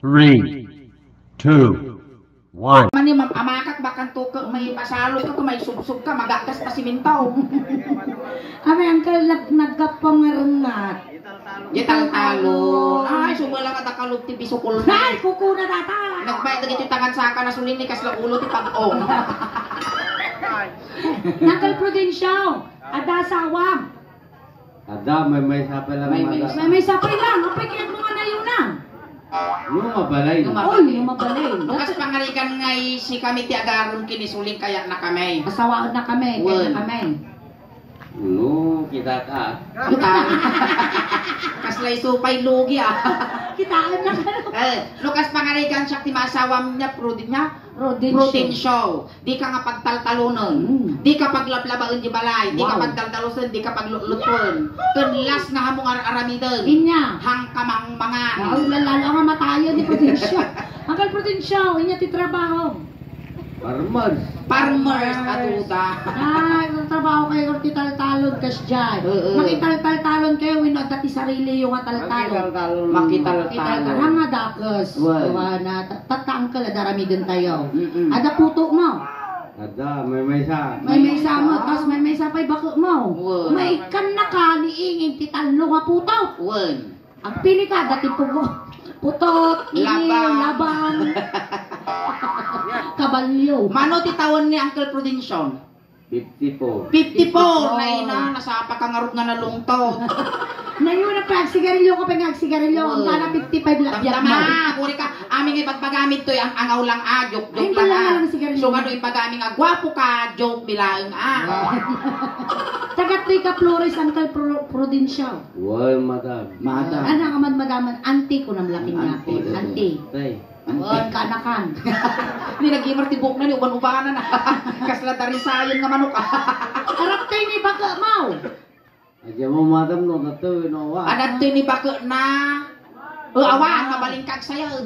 3, 2, 1. Mani amakak bakan tuke may pasalo ka may subsub ka magagas pa simintaw. Kami ang nagkapangarangat. Gital-talon. Ay sumala ka takalog ti bisukol. Ay, kuko na data. Nagbayad na gito tangan sa ka na sulin ni kasla ulo ti pag-ong. Nakal Prudential. Ada sawam. Ada, may sapa lang mga. May sapay lang. Apay kaya mga nayunang. Yung mabalay. Oy, yung mabalay. Bukas pangarikan ngay si kami ti agaron kinisuling kaya na kami. Asawaan na kami. Kaya na kami. No, kita ka. Kita. Kaslay supay lugi ah. Kitaan na ka. Lukas pangarikan siya ti masawam niya Protein show. Di ka nga pagtaltalunon. Di ka paglablabaon di balay. Di ka pagtaltaluson. Di ka paglutluton. Kunlas nga hamong aramidon. Inya. Hang kamang mga. Wow, lalo nga matayo ni Prudential. Angkal Prudential, inya ti trabaho. Farmers atuda. Ay, trabaho kayo ti taltalon kas dyan. Makitaltalon kayo, winod dati sarili yung taltalon. Makitaltalon. Hanga dakas. Na tatangkal adarami din tayo. Ada puto mo. Ada, may sa. May mo, tapos may sa pa'y bako mo. May ikan na ka, niingin ti talo nga puto. Ang pili ka, dati pugo. Putot, labang. Kabalyo. Mano ti tawon ni Uncle Prudential? 54. 54 na ina, nasapa ka nga nga nalungtog. Ngayon na pa, sigarilyo ko pa nga, sigarilyo. Ang kana 55 labyak mo. Tama, kuri ka, aming ipagpagamit to, ang angaw lang joke Ay, lang lang sigarilyo. So nga doon ipagamit nga, gwapo ka, joke bilang Tagat ka Flores, Uncle Prudential. Well, madam. Ano ka madaman? Auntie ko na malaki niya. Auntie. Ang kanakan. Hindi nag-imar tibok na ni uban-ubanan na. Kasla tarisayon nga manok. Arap tayo ni baka mau. Aja mo madam no nato no wa. Adat ni baka na. Awan mabalingkag sayo.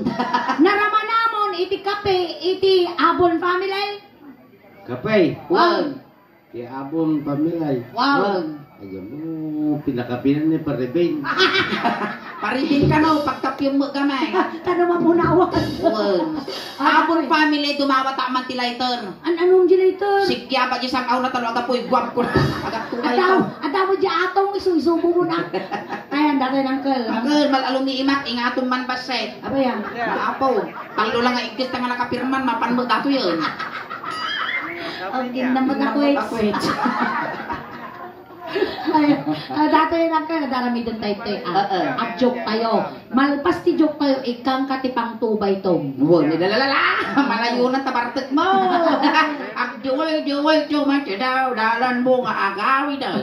Naramanamon iti kape iti Abon family. Kapay. Wow. Ti Abon pamilay. Wow. Aja mo pinakapinan ni Paribin. Paribin ka no pagtapyong mo gamay. Tanong mo muna awan. Abon family dumawat man ti later. Anong dilator? Sigya pa isang aw na talo agapoy guwap ko. Agap tuway ko. Adaw mo di atong isubo mo na. Kaya dati Uncle. Uncle malalong ni imak ingaton man base. Apa yan? Maapaw. Talo lang nga igis nga nakapirman mapan mo dato yun. Okay, naman ako dati lang ka, nadarami doon tayo at joke tayo. Malpas ti joke tayo, ikang katipang tubay tong. Nilalala, malayo na tabartet mo. Ang juwal, daw, dalan mo nga agawi daw.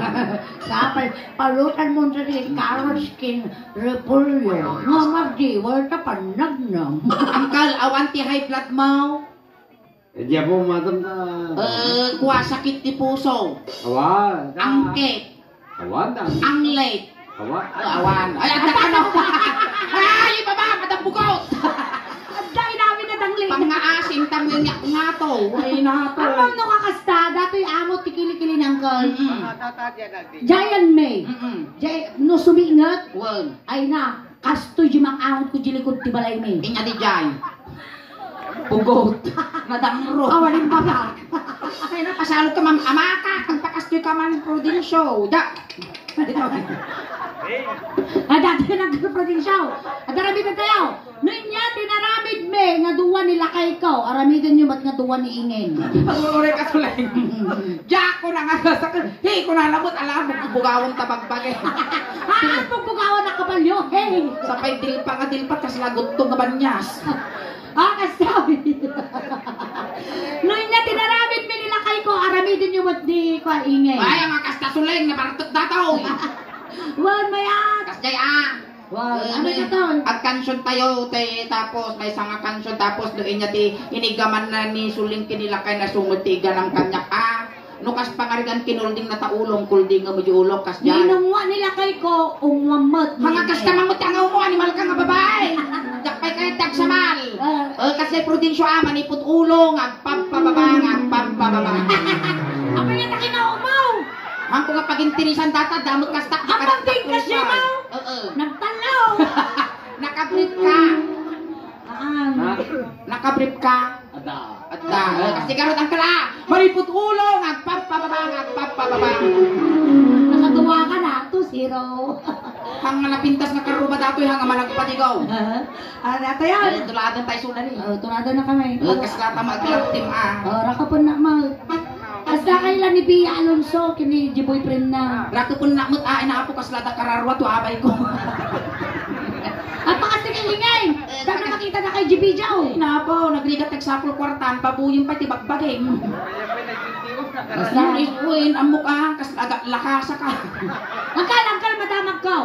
Kapal, palutan mo sa rin, carrot skin, repolyo. Nga magdiwal ka panagnam. Angkal, awan ti high blood mo. Aja mo madam na. Kuha sakit ti puso. Awan. Angkit. Awan na. Ang late. Awan. Ay, at ano? Ay, baba, madambugot. Dahil namin na dangling. Pangaasim tamo yung nga to. Ay, na to. Ano no kakasta, dato'y amo tikili-kili ng kal. Giant May. No sumingat. Ay na, kastoy jimang amot ko jilikod ti balay May. Inya di jay. Pugot. Nadamro. Awanin baba. Ay, napasalo ka amaka. Kang pakastoy ka man Prudential. Da. Dati nag-Prudential. Adarami na tayo. Noon niya, tinaramid me, nga duwa nila kay ikaw. Aramidan nyo ba't nga duwa ni Ingen? Pag-uri ka tulay. Diyak ko na nga sa hey, ko na labot. Alam mo, bugawang tabagbagay. Haan mo bugawan na kabalyo, hey! Sapay dilpa nga dilpat, kas lagot to nga banyas. Kasabi. Noon niya, tinaramid me nila kay ko. Aramidan nyo ba't di ko Ingen? Ay, ang akas suleng na baratot dataw. Wan, mayat! Kasjay Wow, ano ka to? At kansyon tayo, tapos may isang kansyon, tapos doon niya ti inigaman na ni suling kinilakay na sungutiga ng kanyak. Nukas pangarigan kinulding na taulong, kulding nga medyo ulok, kasjay. Ninungwa nila kay ko, umamot. Mga kastamang utangaw mo, animal ka nga babae. Dakpay kayo tagsamal. Kasi Prudential manipot ulong, agpampababang, agpampababang. Apa niya takinaumaw? Ang kung pag-intirisan data, damot kastak. Ang pagtingkas niya mo? Oo. Nagtalaw. Nakablit ka. Kaan. Nakabrief ka? Ada. Kasi karot ang kala. Maripot ulo, agpapababa. Nakagawa ka na, 2-0. Hang napintas na karuba datoy hang malagpatigaw. Dato yan. Tuladan tayo sula rin. Tunado na kami. Kaslata mag-club team Raka po na mag. Kasda kayo lang ni Pia Alonso, kini di boyfriend na. Raka po na inaapo kaslata kararwa to abay ko. At kasi kalingay. Dahil nakakita na kay GB Jow. Inapo, nagligat nagsapol kwartan, pabuyin pa tibagbagay. Kasla isuin ang mukha, kasla lakasa ka. Angkal, madamag ka.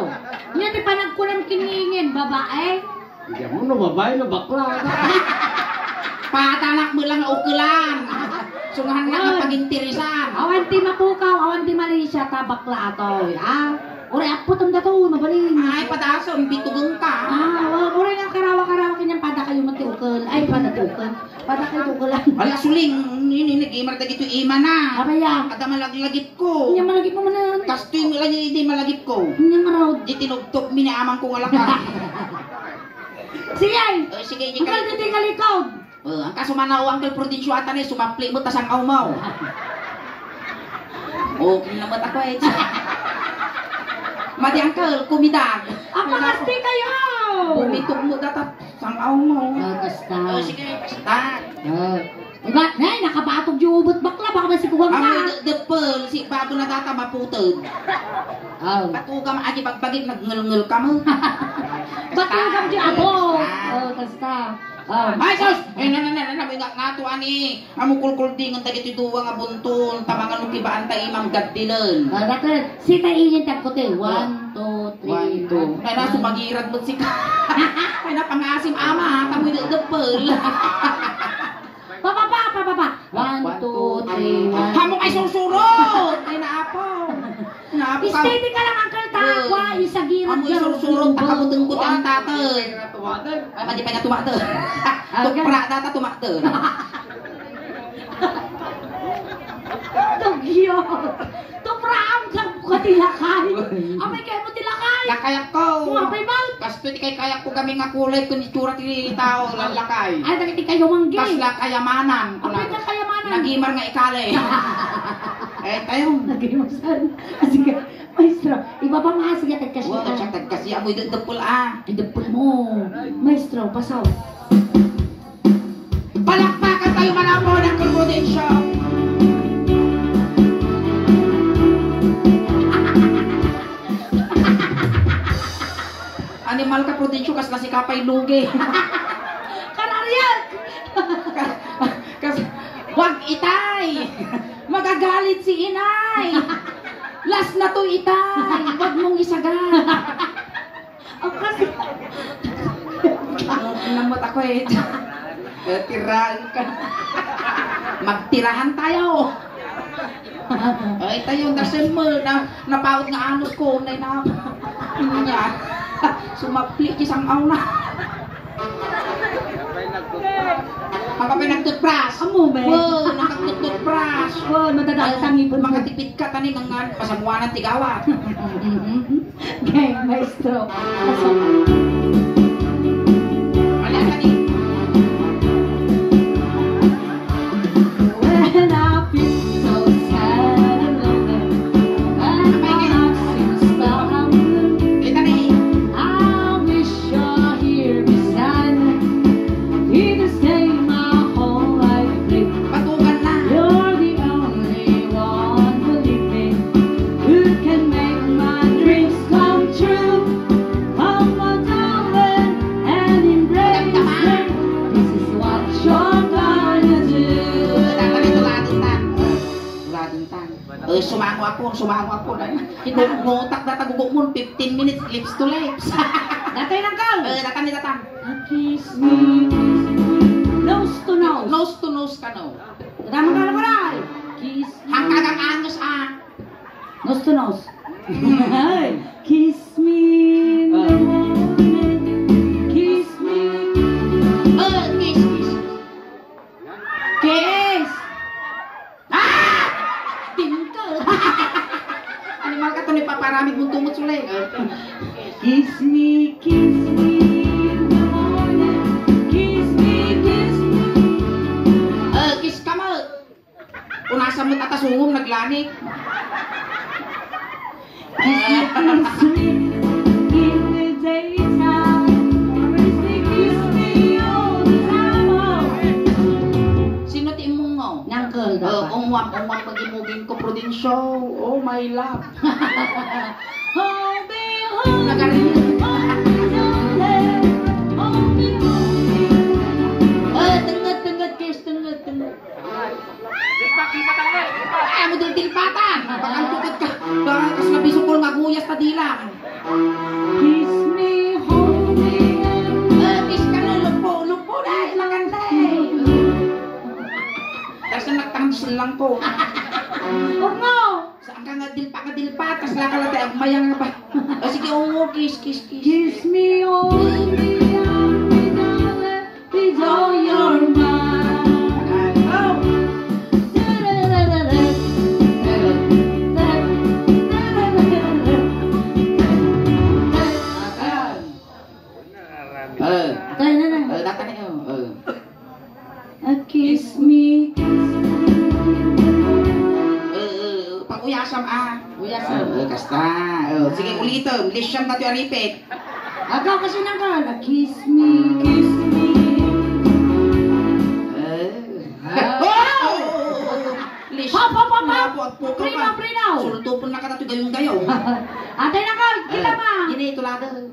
Yan di pa nagkulang kiningin, babae. Diyan mo no babae no bakla. Patanak mo lang ukulan. Sungahan na ka pagintirisan. Awan ti mapukaw, awan ti Malaysia, tabakla atoy. Uri apot ang dato, mabaling. Ay, padason, bitugang ka. Uri nga karawa-karawa kanyang pada kayo matiukal. Ay, pada tukal. Pada kayo tukalan. Wala suling, nag-imar na dito ima na. Abaya. Ada malaglagip ko. Kanya malagip mo manan. Kasto yung lang hindi malagip ko. Kanya maraw. Di tinugtok, minaamang ko wala ka. Sige ay. Sige, Ang kalito kalikod. Ang kasumanaw ang kalprudensyo ata ni, sumapli mo tasang aumaw. Okay naman ako eh. Mati angkel, kumidag. Ang pakasti kayo. Bumitog mo datat sang aumaw. Kasta. Sige, basta. Diba? Nay, nakabatog yung ubot bakla. Baka masikuwang ka. Ang depel, si bago na data maputod. Batuga maagi pagbagit, nagngal-ngal ka mo. Batugam di abo. Kasta. Ay, sos! Nabingak nga to, ani. Amukul-kul dingan tagit ituwa nga buntun. Tamangan nukibaan tayo imang gaddilan. Dapat, si taingin tagkote. 1, 2, 3. Ay, naso magirad mo si ka. Ay, napangasim ama. Tamoy depel. Papa. 1, 2, 3, 1. Hamok ay sursurot! Ay, naapo. Naapo ka. Steady ka lang, Uncle Takwa. Isagirad Amoy sursurot, takabuteng-but ang tatay. Tumatay. Ay, madi pa nga tumater. Tukra data tumater. Tugyo. Tupraam ka tilakay. Amay kayo mo tilakay. Lakayak ko. Mapay ba? Kasto di kay kayak ko kami nga kulay kun itsura ti tao lalakay. Ay, dagiti kayo manggi. Kasla kayamanan. Apay ka kayamanan. Nagimar nga ikale. Eh tayo. Nagimasan. Sige, maestro. Iba pa nga sige tagkasya. Wa ka kasi amoy depul ah. Idapul mo. Maestro, pasaw. Palakpakan tayo manamo ng Prudensyo. Animal ka Prudensyo kasla si kapay lugi. Kararyan! Kasi wag itay. Magagalit si inay. Last na to itay. Wag mong isagan. Ang kasi... Namot ako eh. Tirahan ka. Magtirahan tayo. Ay tayo, dasin mo. Napaot nga anot ko. Nay na. Niya. Sumapli isang aw na. Ang kapay nagtutpras. Amo, be? Wow, nagtutpras. Oh, madadal sa ngipon mo. Makatipid ka tani ng pasamuanan tigawa. Okay, maestro. Pasaw. Wala tani. When I feel so sad and lonely, and my heart seems stuck, Kita ni. I wish you're here beside me. Here to stay my whole life with. Patukan na. You're the only one, believe me, who can make my dreams come true. Come on, darling, and embrace me. This is what you're gonna do. Sumango ako. Ngutak na tagugo mo, 15 minutes, lips to lips. Datay lang ka. Datan. Kiss me, nose to nose. Nose to nose ka no. Tama ka na ko na. Kiss me. Hanggang angus ah. Nose to nose. Kiss me in the morning. Kiss me. Kiss. Kiss. Ah! Tingkel. Animal ka to ni paparamig mong tumot sulay. Kiss me in the morning. Kiss nakasungong, naglanik. Kiss me in the daytime. Kiss me all the time. Sino ti imong mo? Nangkel dapat. Ungwam magimugin ko Prudencio. Oh my love. Hold me, hold me, Nagarin. hold me, darling. Hold me, hold me. Tengah, kiss, tengah. Ay, mo dilpatan. Bakang tukot ka. Kas nabisok ko maguyas pa dilang. Kiss me, hold me, Kiss ka na, lupo dahil maganda Tapos na nagtangsil lang ko. oh no. Saan ka nga dilpa, tas lakala tayo, mayang nga ba? Sige, kiss. Kiss me, hold me, darling, with all your might. Oh. Datang niyo. Kiss me, Pag-uyasam Uyasam. Kasta. Sige, ulitin. Listen natin yung repeat. Agaw kasi nanggal. Kiss me, kiss me. Listen. Hop. Prinaw. Sulto po na ka na ito gayong-gayo. Atay nanggal. Kita ma. Ini ito lado.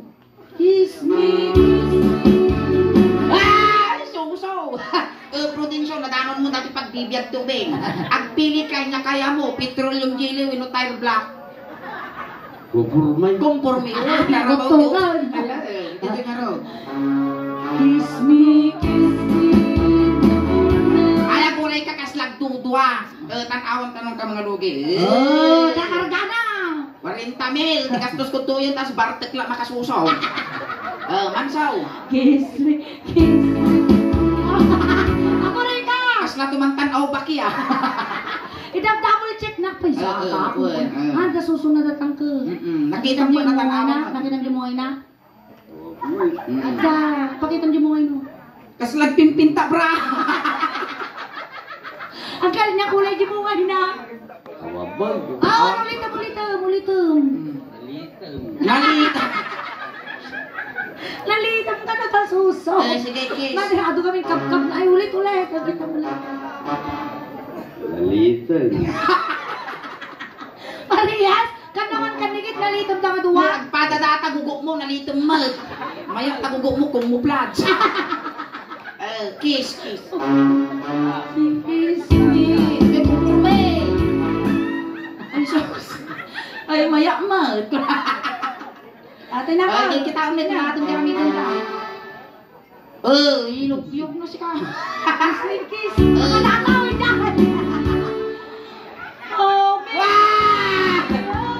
Kiss me, kiss me. Suso. Prudencio, nadanon mo dati pagbibiyag tubig. Agpili kay nga kaya mo, petroleum jelly, wino tire black. Kupurmay. Kumpurmi. Gutukan. Dito nga raw. Kiss me, kiss me. Ayaw ko rin kakaslag tudwa. Tanawang tanong ka mga lugi. Nakargana. 40 mil. Tikastos ko tuyo, tas bartek lang makasusaw. Mansaw. Kiss me, kiss me. Ako rin ka. Kas na tumantanaw baki Double check na pa isa ka. Handa susunod at tangke. Nakita mo na tanaw. Nakita mo na? Ada, pakita mo no. Kas nagpimpinta bra. Ang kala niya kulay di mo na. Awabay. Mulitum. Nalita. Lalitam ka na suso. Sige, kiss. Masyado kami kap-kap na. Ay, ulit. Kita ulit. Lalitan. Parehas, kanaman kanigit nalitam na kaduwa. Nagpadada tagugok mo, nalitom mo. Maya tagugok mo kung muplad. Kiss. Kiss me. Ay, maya mat. Ate na ka. Hindi kita ulit na atong gamitin ka. Ilog na si ka. Kiss. Malakaw dyan. Oh, me.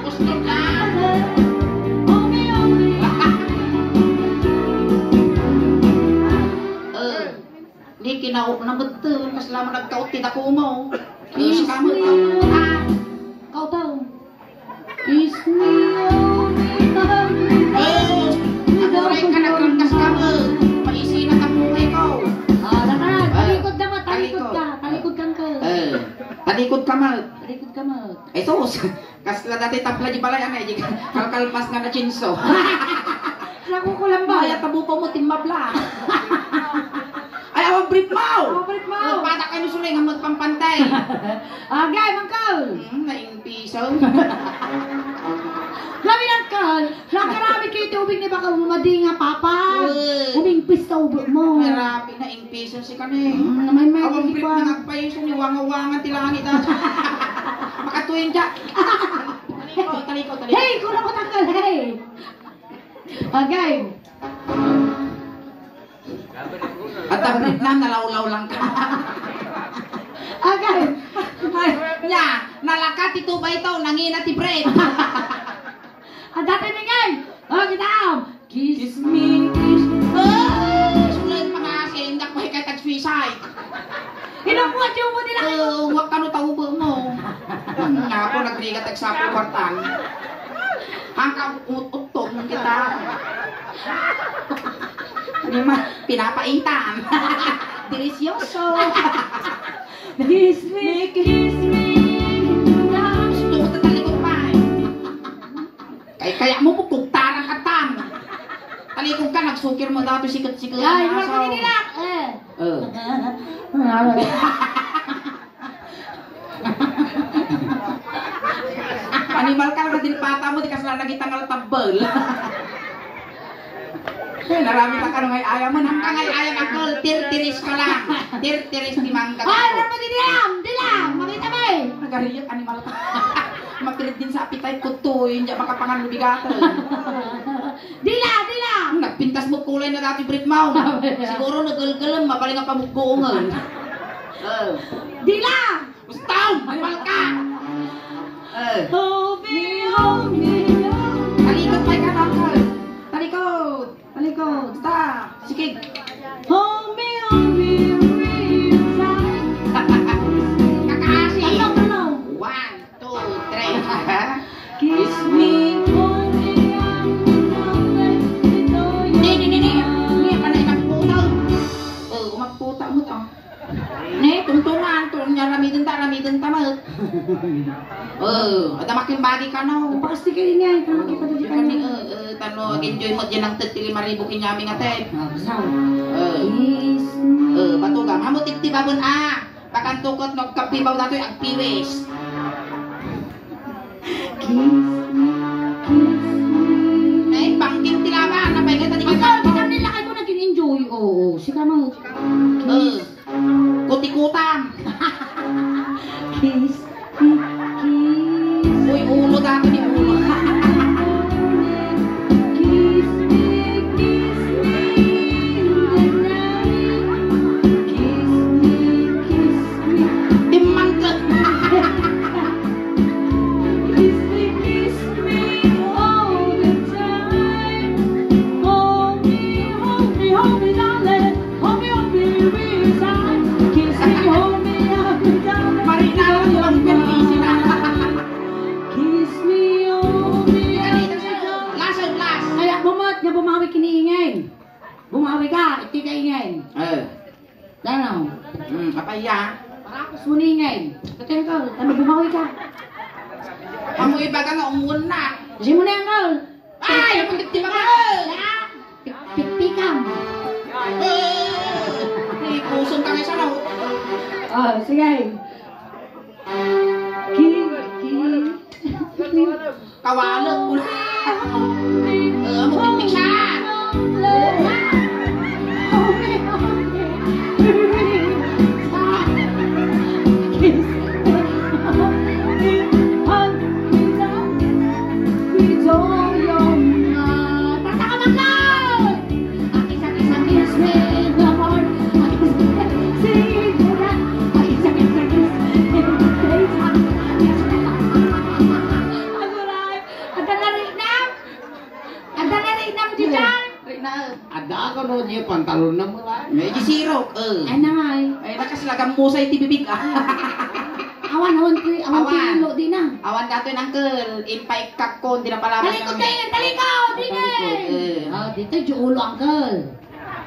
Gusto ka. Oh, me. Hindi kinauk na betul. Mas lama nagkautin ako mo. Kiss Kiss ka mo. me. Kau tahu. Kiss me, oh me. Ako rin ka nagkantas ka mo. Maisi na kapuhay ko. Dapat, talikod na mo. Talikod kang ka. Talikod ka mo. Talikod ka mo. Sus, kasla dati tapla di balay anay, kalkalpas nga na chinso. Naku ko lang ba? Baya tabo pa mo timmapla. Ay, awang brief mo! Brief mo! Pada kayo sulay nga magpampantay. Agay, mangkal! Naing piso. Grabe nangkal! Nakarami kayo tubig ni baka umadi nga papa! Umingpis ka ubo mo! Marapi na ing piso si kani. May Awang brief pa. na nagpayiso ni wangawangan tilangit ata. Makatuyin siya. Taliko. Hey! Kulang ko tangkal! Hey! Agay! At ang brief na nalawlaw lang ka. Agay! Nya, nalakat ito ba ito? Nangina ti bread. Ang dati ni ngay! Oh, kita! Kiss me, kiss me! Sulit mga asin, dak may kay tag-suicide. Inabuhat yung mo nila kayo! Huwag ka no tawbo mo. Nga ako nagrigat sa kwartan. Hanggang utong kita. Ano ma, pinapaitan. Delicioso. Kiss me, kiss me! sukir mo daw to sikat-sikat. Ay, wala ko nila. Animal ka lang din pata mo, di ka sila nagitangal tabel. Narami ka kanong ay ayaw mo, hanggang ay ayaw ako, tir-tiris ka lang. Tir-tiris di mangga ka. Ay, wala ko dilam. Makita mo eh. Nagariyot, animal ka. Magpilit din sa appetite ko to, hindi makapangan lubigatan. Dila. Nagpintas mo kulay na dati Brit Mau. Siguro nagalgalam, mabaling ang pamuggoongan. Dila. Gustaw, animal ka. Hold me. Talikod pa ka lang. Talikod. Stop. Sige. Hold me real tight. Kakasi. Tanong. 1, 2, 3. Kiss me, hold me, I'm gonna let you know you're Hindi ka na inagputaw. Umagputaw mo to. Tungtungan. Ramidan tamat. Ada makin bagi ka no. Pasti kayo niya, ito makita doon Di kanya. tano, enjoy mo dyan ang 35,000 kinyaming ate. Saan? Kiss me. Batugang. Hamo tiktibabon Pakan tukot nagkapibaw dato ang piwis. Kiss me. Pangking tilaban. Napay ka tadi Ang ka. sabi nila kayo naging enjoy. Oo, sika mo. Kutikutang. Kiss me. Uy, ulo dato ni ulo. Kiss me in the night. Kiss me. Timangkot. Kiss me all the time. Hold me, darling. Hold me real tight. Kiss me, hold me, darling. Marina lang ang pinisi na. Kiss me, hold me, Last. Ay, bumot nga bumawi kiniingay. Bumawi ka, iti ka ingay. Dano? Kapaya. Parakos mo ni ingay. Katay ka, ano bumawi ka? Amo ibaga nga umun na. Kasi mo na yung girl. Ay, ang tiktibang ka. Pikpikam. Kusong ka nga siya no. Oh, sige. Kawalag mo na. Amo tiktik siya. Ada ako no niya pantalon na mo lang. Medyo sirok. Ay na Ay, nakasilagam mo sa itibibig awan kilo di na. Awan dato yung uncle. Impaikak ko, hindi na palabas Talikod kayo, talikod, di na. Oh, dito yung ulo, uncle.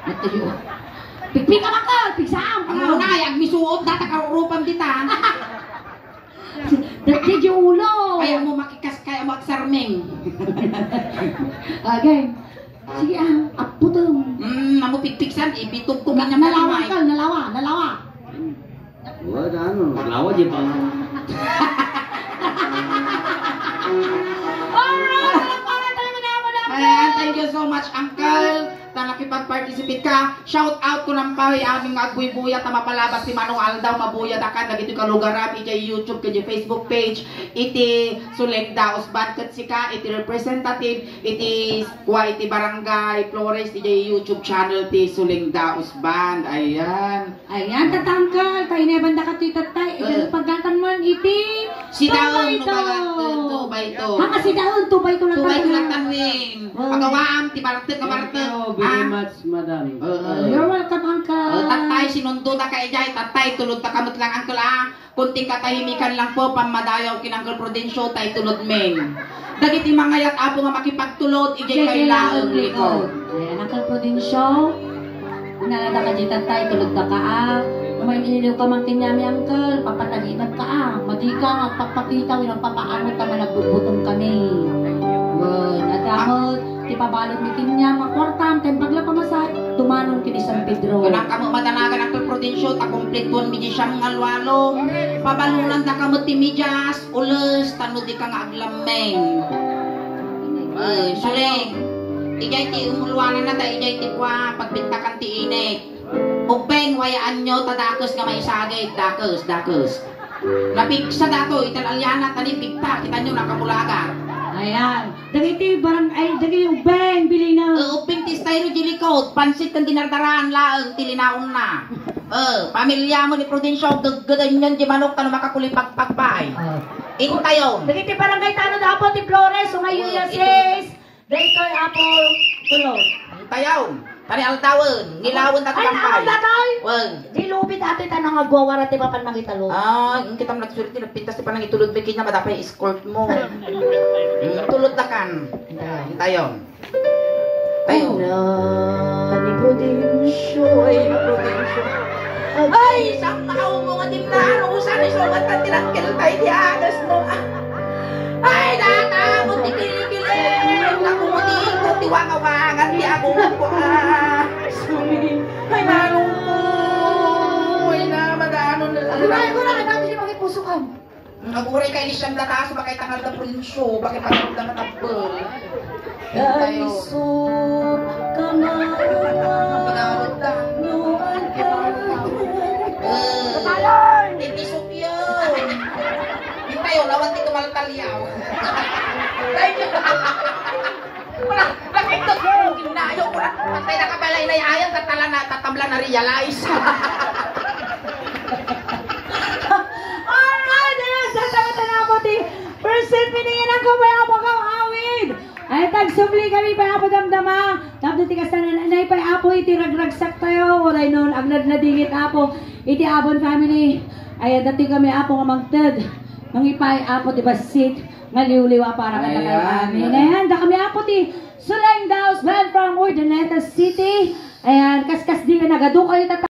Dito yung Pikpik ka uncle, piksam. Ang una, yung misuot, data karurupan kita. Dito yung ulo. Kaya mo makikas, kaya mo aksarming. Okay. Sige aputom. Amo pikpiksan, ibitog ko nga Nalawa malimay. uncle, nalawa. Wala ano, lawa di ba? Ayan, thank you so much, Uncle. Nakipag-participate ka. Shout out ko ng pawi aming agbuy-buya ta mapalabas si Manong Aldaw mabuya ta ka dagito ka lugaran iti YouTube kay Facebook page iti Sulengda Usban ket sika iti representative iti barangay Flores iti YouTube channel ti Sulengda Usban. Ayan. Ayan, tatangkal. Tayo na banda ka titatay. Ito pagkatan mo ang iti. Si Daon Tubayto. Tubayto. Hanga si Daon, tubayto lang Tubay ko tayo. lang tanwing. Pagawaam ti bartek ka bartek. Very much, madam. You're welcome, uncle. Tatay, sinundo na kay Jay. Tatay, tulod ta kamot lang, Uncle, kunting katahimikan lang po, pamadayaw kin Uncle Prudencio, tay tulod men. Dagiti mga yat apo nga makipagtulod, ijay kailangan likod. Ayan, Uncle Prudencio. Nalada ka dyan, tatay, tulog ka May iliw ka mang kinyami, uncle. Papataginat ka Madi ka, magpapakita, wilang papaano tama nagbubutong kami. Good. At amot, pabalot ni Tinya, makwartam, kay pagla pamasahe, tumanon kini San Pedro. Kanang kamo madanagan ang probinsyo ta kompletuan mi siyang ngalwalo. Pabalunan ta kamo ti medyas, ules tanu di ka nga aglameng. Suling. Ijay ti umulwanan na ta ijay ti kwa pagbintakan ti inek. Upeng wayaan nyo tadakos nga may sagay, dakos. Napigsa dato ital alyana tani pigta kita nyo nakamulaga. Ayan. Dagiti barang ay dagiti ubeng bili na. Upeng ti stayro jilikot, pansit kan dinardaran laeng tilinaon na. Pamilya mo ni Prudencio gagadan yan di manok tanu makakulipagpagpay. Intayon. Dagiti barangay tano na apo ti Flores, umayuya sis. Daytoy apo tulog. Intayon. Tani altawon, ngilawon ta Ay, kampay. naon datoy? Wag. Di lubid ate tanang agwawara ti papan mangitalo. Ang kita mo nagsurti nagpintas ti panang itulod bikin niya madapay escort mo. Tulod na kan. Intayon. Tayo. Ni Prudencio. Ay, isang nakaumo nga din na ano usan ni sumat ka tinangkil tayo di adas mo. Ay, nata mo ti kilikilin. Naku mo ti ikot ti wangawangan di ako ko. Ay, manong mo. Ay, na madano na. Ay, ko na natin si makipusukan. Naguray kay Lisiam Lakas, bakit tangal na Prudencio, bakit parang lang natabol. Daiso Pagawad na. Hindi sukyo. Hintayo, lawan ti kumaltalyaw. Wala, nakita ko, ginayo ko na. Pantay nakabalay na yayan, tatabla na realize. Alright, ayan, sa tagatan na po ti Percent piningin ang kumaya po kang awid. Ay, tagsubli kami pa apo damdama. Tapos tikas na nanay pa apo iti ragragsak tayo. Oray nun, agnad na dingit apo. Iti abon family. Ay, dati kami apo nga magtad. Mangipay apo ti basit. Ngaliw-liwa para katakay amin. Ayan, da kami apo ti Sulang Daos Band from Urdaneta City. Ayan, kaskas di ka nagadukay